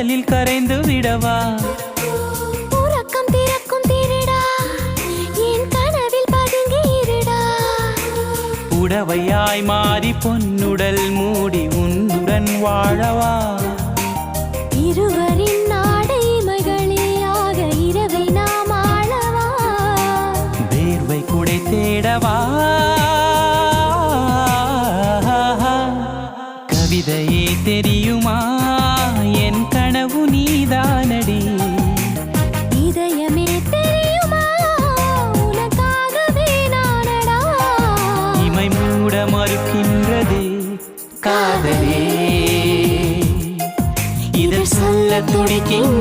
ஊஞ்சலில் கரைந்து விடவா? உறக்கம் திறக்கும் திருடா, என் கனவில் பதுங்கி இருடா. புடவையாய் மாறி பொன்னுடல் மூடி உன்னுடன் வாழவா? இருவரின் நாடை மகளியாக இரவை நாம் ஆளவா? வேர்வை குடை தேடவா? கவிதையே தெரியுமா? என் கனவு நீதானடி. இதயமே தெரியுமா? உனக்காகவே நானடா. இமை மூட மறுக்கின்றதே காதலே, இதழ் சொல்ல துடிக்கின்ற